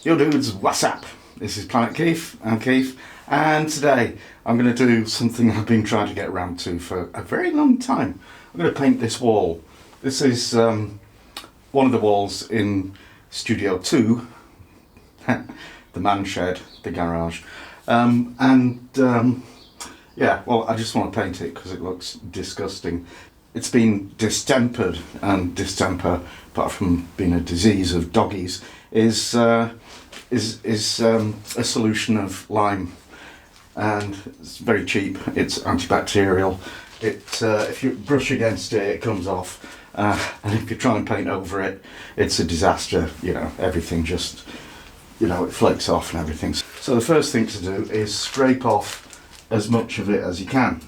Yo dudes, what's up? This is Planet Keith, I'm Keith, and today I'm going to do something I've been trying to get around to for a very long time. I'm going to paint this wall. This is one of the walls in Studio 2, the man shed, the garage, yeah, well, I just want to paint it because it looks disgusting. It's been distempered, and distemper, apart from being a disease of doggies, is a solution of lime, and it's very cheap. It's antibacterial. If you brush against it, it comes off, and if you try and paint over it, it's a disaster. You know, everything just, you know, it flakes off and everything. So the first thing to do is scrape off as much of it as you can.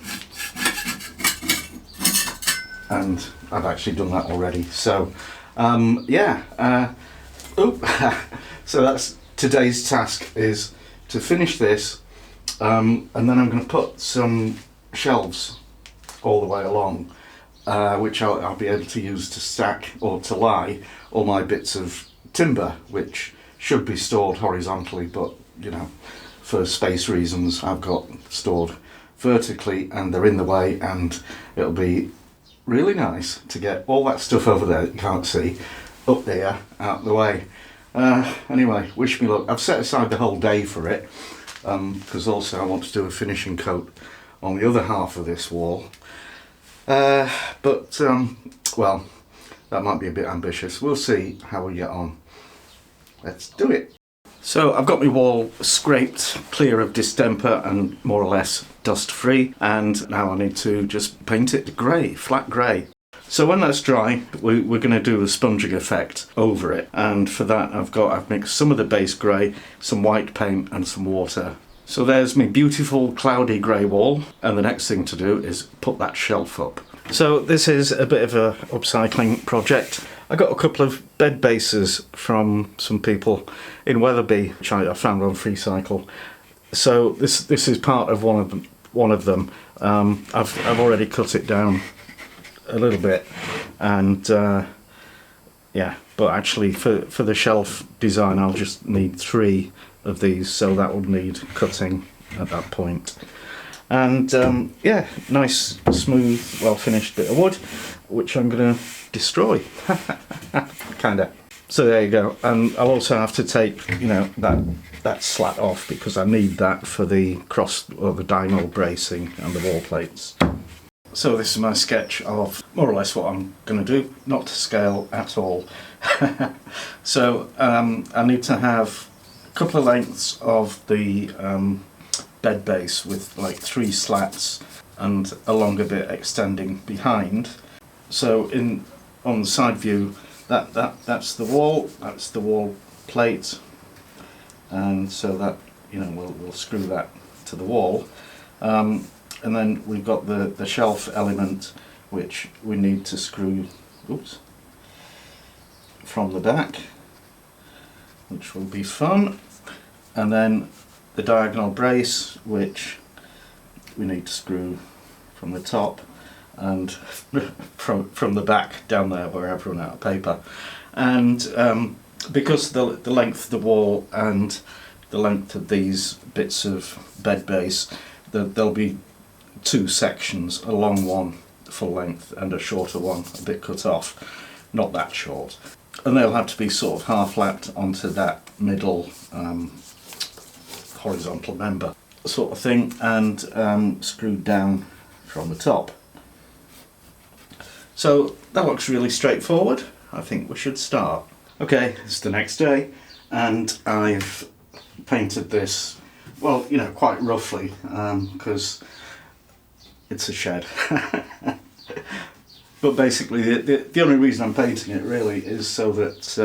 And I've actually done that already. So, so that's today's task, is to finish this, and then I'm going to put some shelves all the way along, which I'll be able to use to stack or to lie all my bits of timber, which should be stored horizontally, but you know, for space reasons, I've got stored vertically, and they're in the way, and it'll be really nice to get all that stuff over there that you can't see up there out of the way. Anyway, wish me luck. I've set aside the whole day for it, because also I want to do a finishing coat on the other half of this wall, well, that might be a bit ambitious. We'll see how we get on. Let's do it. So I've got my wall scraped clear of distemper and more or less dust free, and now I need to just paint it grey, flat grey. So when that's dry, we're going to do a sponging effect over it, and for that I've mixed some of the base grey, some white paint and some water. So there's my beautiful cloudy grey wall, and the next thing to do is put that shelf up. So this is a bit of a upcycling project. I got a couple of bed bases from some people in Wetherby, which I found on FreeCycle. So this is part of one of them. I've already cut it down a little bit, and yeah, but actually for the shelf design I'll just need 3 of these, so that would need cutting at that point. And yeah, nice, smooth, well finished bit of wood, which I'm going to destroy. Kinda. So there you go. And I'll also have to take, you know, that slat off, because I need that for the cross or the diagonal bracing and the wall plates. So this is my sketch of more or less what I'm going to do, not to scale at all. So I need to have a couple of lengths of the bed base with like 3 slats and a longer bit extending behind. So on the side view, that's the wall plate, and so that, you know, we'll screw that to the wall, and then we've got the shelf element, which we need to screw from the back, which will be fun, and then the diagonal brace, which we need to screw from the top and from the back down there where I've run out of paper. And because the length of the wall and the length of these bits of bed base, there'll be 2 sections, a long one full length and a shorter one a bit cut off, not that short, and they'll have to be sort of half lapped onto that middle horizontal member sort of thing, and screwed down from the top. So that looks really straightforward. I think we should start. Okay, it's the next day, and I've painted this, well, you know, quite roughly, because it's a shed. But basically the only reason I'm painting it really is so that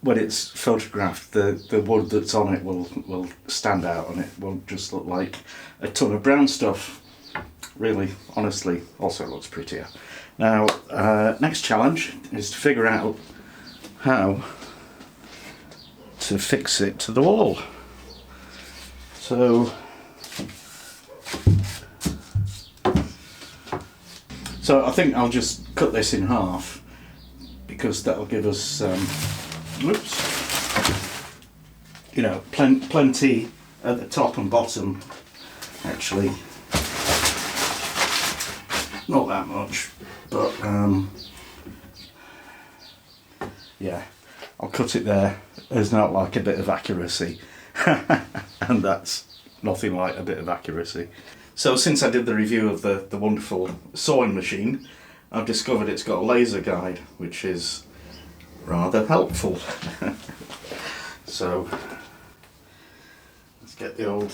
when it's photographed, the wood that's on it will stand out, and it won't just look like a ton of brown stuff. Really, honestly, also it looks prettier. Now, next challenge is to figure out how to fix it to the wall. So I think I'll just cut this in half, because that'll give us you know, plenty at the top and bottom, actually. Not that much, but yeah, I'll cut it there. There's not like a bit of accuracy, and that's nothing like a bit of accuracy. So since I did the review of the wonderful sewing machine, I've discovered it's got a laser guide, which is rather helpful. So let's get the old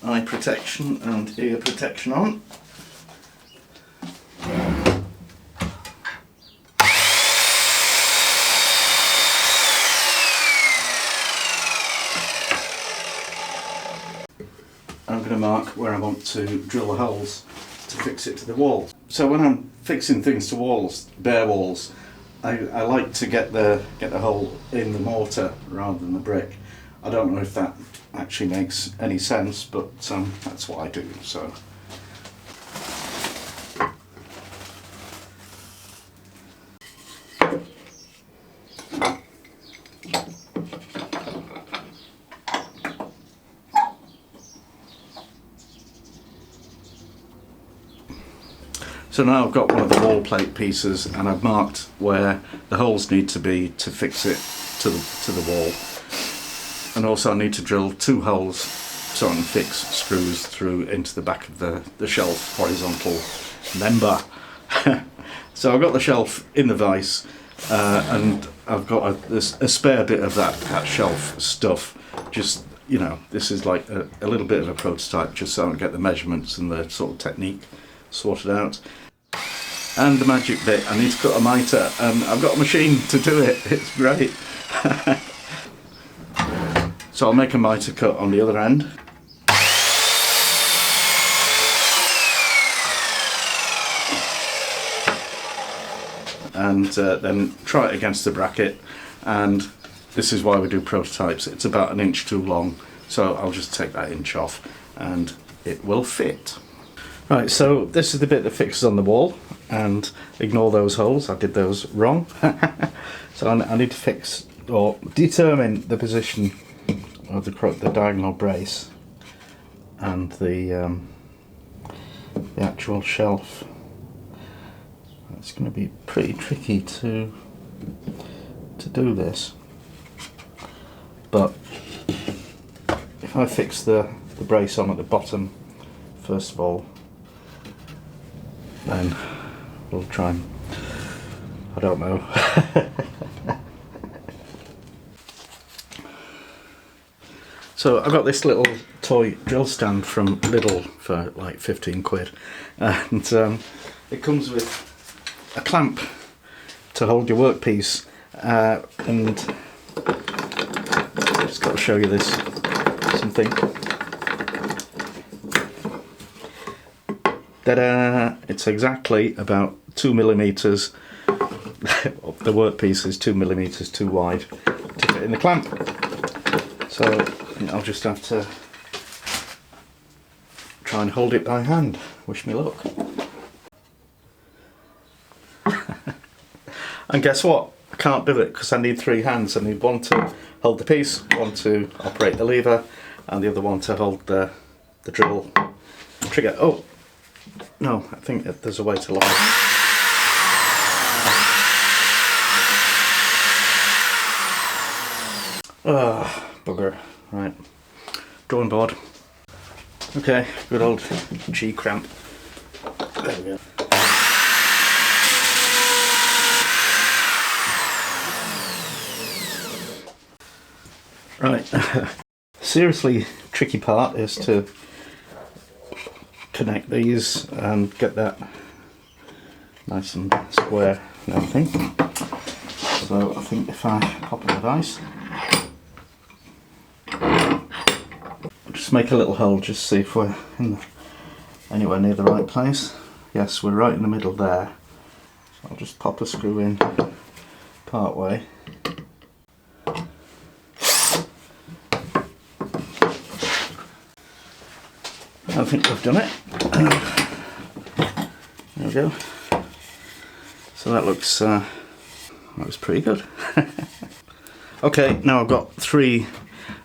eye protection and ear protection on. I'm going to mark where I want to drill the holes to fix it to the wall. So when I'm fixing things to walls, bare walls, I like to get the hole in the mortar rather than the brick. I don't know if that actually makes any sense, but that's what I do. So. So now I've got one of the wall plate pieces and I've marked where the holes need to be to fix it to the wall. And also I need to drill 2 holes so I can fix screws through into the back of the shelf horizontal member. So I've got the shelf in the vise and I've got a spare bit of that shelf stuff. Just, you know, this is like a little bit of a prototype just so I can get the measurements and the sort of technique sorted out. And the magic bit, I need to cut a mitre, and I've got a machine to do it. It's great. So I'll make a mitre cut on the other end. And then try it against the bracket, and this is why we do prototypes. It's about 1 inch too long, so I'll just take that inch off and it will fit. Right, so this is the bit that fixes on the wall, and ignore those holes, I did those wrong. So I need to fix or determine the position of the diagonal brace and the actual shelf. It's going to be pretty tricky to do this, but if I fix the brace on at the bottom first of all, then we'll try and, I don't know. So I got this little toy drill stand from Lidl for like 15 quid, and it comes with a clamp to hold your workpiece, and I've just got to show you this something. Ta-da! It's exactly about 2 millimeters. The workpiece is 2 millimeters too wide to fit in the clamp. So I'll just have to try and hold it by hand. Wish me luck. And guess what? I can't do it because I need 3 hands. I need one to hold the piece, one to operate the lever, and the other one to hold the drill trigger. Oh! No, I think that there's a way to lock it. Bugger. Right. Drawing board. Okay, good old G-cramp. There we go. Right. Seriously tricky part is to connect these and get that nice and square and everything. So I think if I pop in the vise, just make a little hole, just see if we're anywhere near the right place. Yes, we're right in the middle there. So I'll just pop a screw in part way. I think we've done it. There we go. So that looks pretty good. Okay, now I've got 3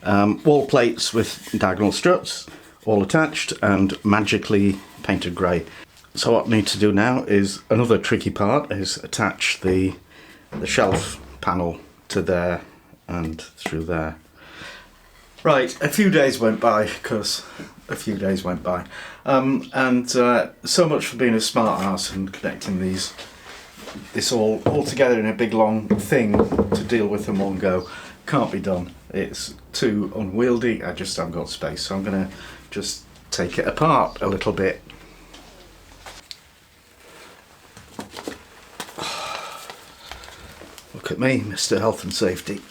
Wall plates with diagonal struts, all attached and magically painted grey. So what I need to do now is, another tricky part is attach the shelf panel to there and through there. Right, a few days went by, and so much for being a smart ass and connecting this all together in a big long thing to deal with in one go. Can't be done. It's too unwieldy. I just haven't got space, so I'm gonna just take it apart a little bit. Look at me, Mr. Health and Safety.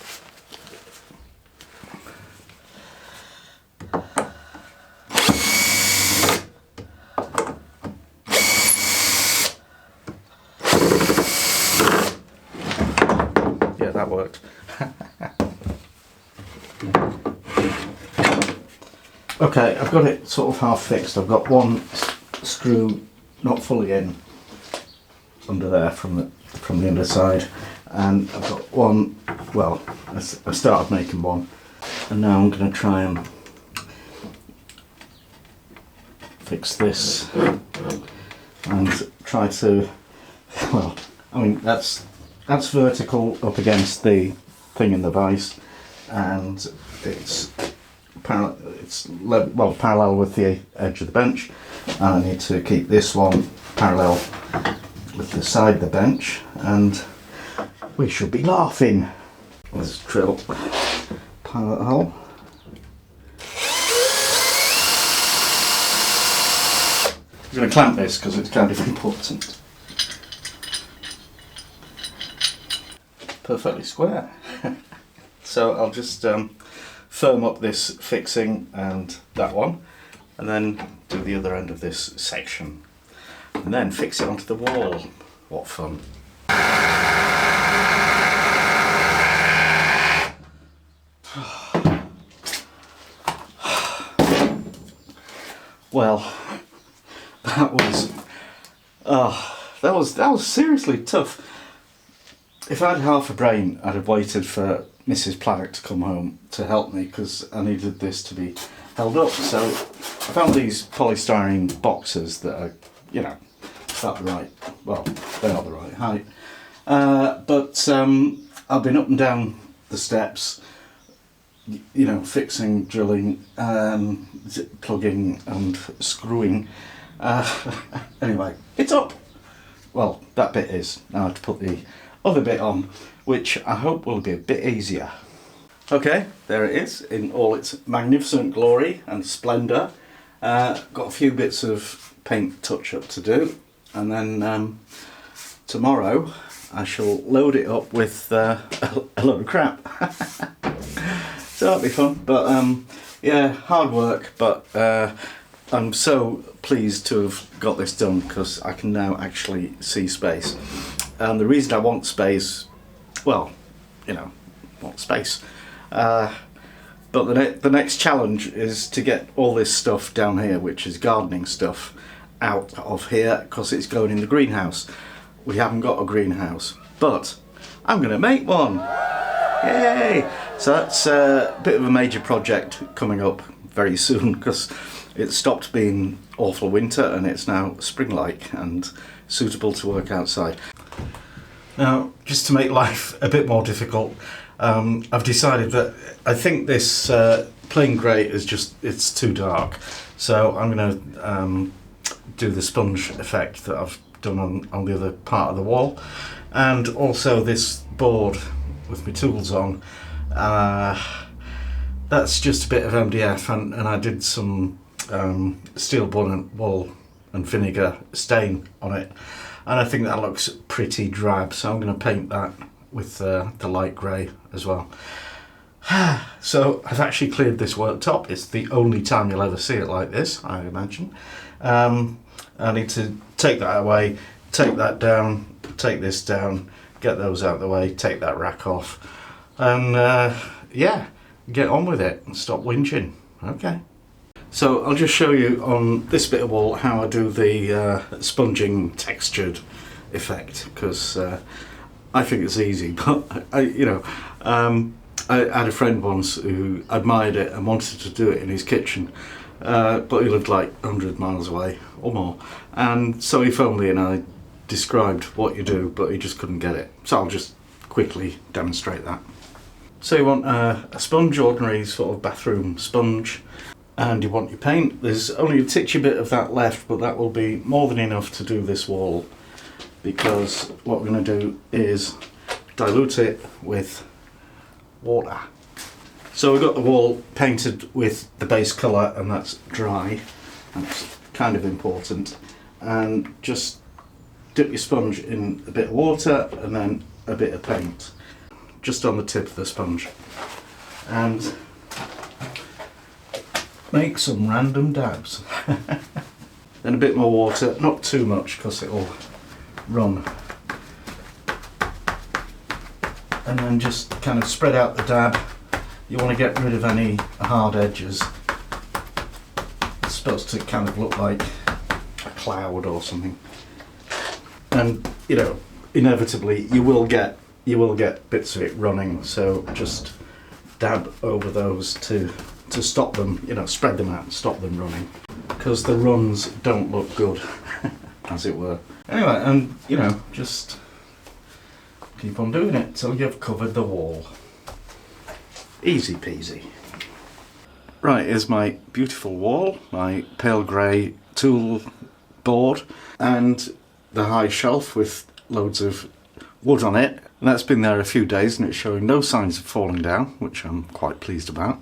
Yeah, that worked. Okay, I've got it sort of half fixed. I've got one screw not fully in under there from the underside, and I've got one, well, I started making one, and now I'm going to try and fix this and try to, well, I mean that's vertical up against the thing in the vise, and it's parallel with the edge of the bench, and I need to keep this one parallel with the side of the bench, and we should be laughing. Let's drill pilot hole. I'm going to clamp this because it's kind of important. Perfectly square. So I'll just firm up this fixing and that one, and then do the other end of this section, and then fix it onto the wall. What fun. Well, that was seriously tough. If I had half a brain, I'd have waited for Mrs. Pladdock to come home to help me, because I needed this to be held up. So I found these polystyrene boxes that are, you know, about the right, well, they're not the right height. But I've been up and down the steps, you know, fixing, drilling, plugging and screwing. Anyway, it's up. Well, that bit is. Now I have to put the other bit on, which I hope will be a bit easier. Okay, there it is in all its magnificent glory and splendour. Got a few bits of paint touch-up to do, and then tomorrow I shall load it up with a load of crap. So that'll be fun, but yeah, hard work, but I'm so pleased to have got this done because I can now actually see space. And the reason I want space, well, you know, want space. But the next challenge is to get all this stuff down here, which is gardening stuff, out of here because it's going in the greenhouse. We haven't got a greenhouse, but I'm going to make one. Yay! So that's a bit of a major project coming up very soon, because it's stopped being awful winter and it's now spring-like and suitable to work outside. Now, just to make life a bit more difficult, I've decided that I think this plain grey is just, it's too dark. So I'm going to do the sponge effect that I've done on the other part of the wall. And also this board with my tools on, that's just a bit of MDF, and I did some steel wool and vinegar stain on it, and I think that looks pretty drab, so I'm going to paint that with the light grey as well. So I've actually cleared this worktop. It's the only time you'll ever see it like this, I imagine. I need to take that away, take that down, take this down, get those out of the way, take that rack off, and yeah, get on with it and stop whinging. Okay. So I'll just show you on this bit of wall how I do the sponging textured effect, because I think it's easy, but I I had a friend once who admired it and wanted to do it in his kitchen, but he lived like 100 miles away or more, and so he phoned me and I described what you do, but he just couldn't get it. So I'll just quickly demonstrate that. So you want a sponge, ordinary sort of bathroom sponge, and you want your paint. There's only a titchy bit of that left, but that will be more than enough to do this wall, because what we're going to do is dilute it with water. So we've got the wall painted with the base colour, and that's dry. That's kind of important. And just dip your sponge in a bit of water and then a bit of paint just on the tip of the sponge, and make some random dabs. Then a bit more water, not too much because it'll run, and then just kind of spread out the dab. You want to get rid of any hard edges. It's supposed to kind of look like a cloud or something. And you know, inevitably you will get bits of it running, so just dab over those to stop them, you know, spread them out and stop them running, because the runs don't look good, as it were. Anyway, and you know, just keep on doing it till you've covered the wall. Easy peasy. Right, here's my beautiful wall, my pale grey tool board, and the high shelf with loads of wood on it, and that's been there a few days and it's showing no signs of falling down, which I'm quite pleased about.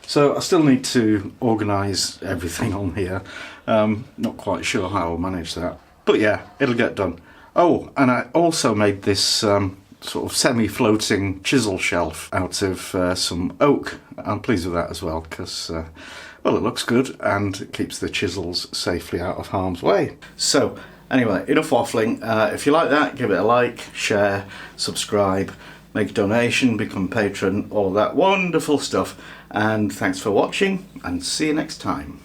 So I still need to organise everything on here. Not quite sure how I'll manage that, but yeah, it'll get done. Oh, and I also made this sort of semi-floating chisel shelf out of some oak. I'm pleased with that as well, because well, it looks good and it keeps the chisels safely out of harm's way. So anyway, enough waffling. If you like that, give it a like, share, subscribe, make a donation, become a patron, all of that wonderful stuff. And thanks for watching, and see you next time.